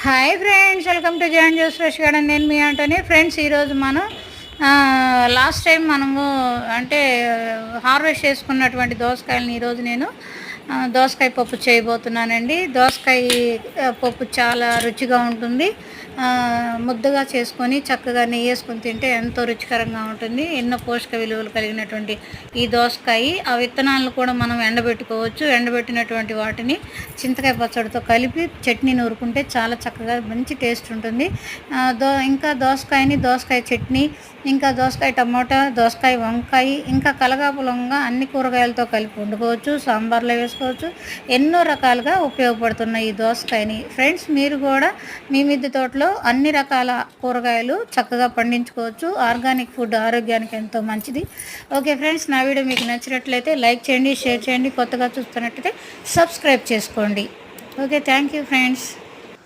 Hi friends, welcome to John juice fresh garden. నేను మీ Antony. Friends, ఈరోజు మనం లాస్ట్ టైం మనము అంటే హార్వెస్ట్ చేసుకున్నటువంటి దోసకాయలని ఈరోజు నేను దోసకాయ పప్పు చేయబోతున్నానండి. దోసకాయ పప్పు చాలా రుచిగా ఉంటుంది. ముద్దగా చేసుకొని చక్కగా నెయ్యి వేసుకొని తింటే ఎంతో రుచికరంగా ఉంటుంది. ఎన్నో పోషక విలువలు కలిగినటువంటి ఈ దోసకాయ, ఆ విత్తనాలను కూడా మనం ఎండబెట్టుకోవచ్చు. ఎండబెట్టినటువంటి వాటిని చింతకాయ పచ్చడితో కలిపి చట్నీ నూరుకుంటే చాలా చక్కగా మంచి టేస్ట్ ఉంటుంది. ఇంకా దోసకాయ చట్నీ, ఇంకా దోసకాయ టమోటా, దోసకాయ వంకాయ, ఇంకా కలగాపులంగా అన్ని కూరగాయలతో కలిపి వండుకోవచ్చు. సాంబార్లో వేసుకోవచ్చు. ఎన్నో రకాలుగా ఉపయోగపడుతున్నాయి ఈ దోసకాయని. ఫ్రెండ్స్, మీరు కూడా మీ మిద్దె తోటలో అన్ని రకాల కూరగాయలు చక్కగా పండించుకోవచ్చు. ఆర్గానిక్ ఫుడ్ ఆరోగ్యానికి ఎంతో మంచిది. ఓకే ఫ్రెండ్స్, నా వీడియో మీకు నచ్చినట్లయితే లైక్ చేయండి, షేర్ చేయండి. కొత్తగా చూస్తున్నట్లయితే సబ్స్క్రైబ్ చేసుకోండి. Okay, thank you friends.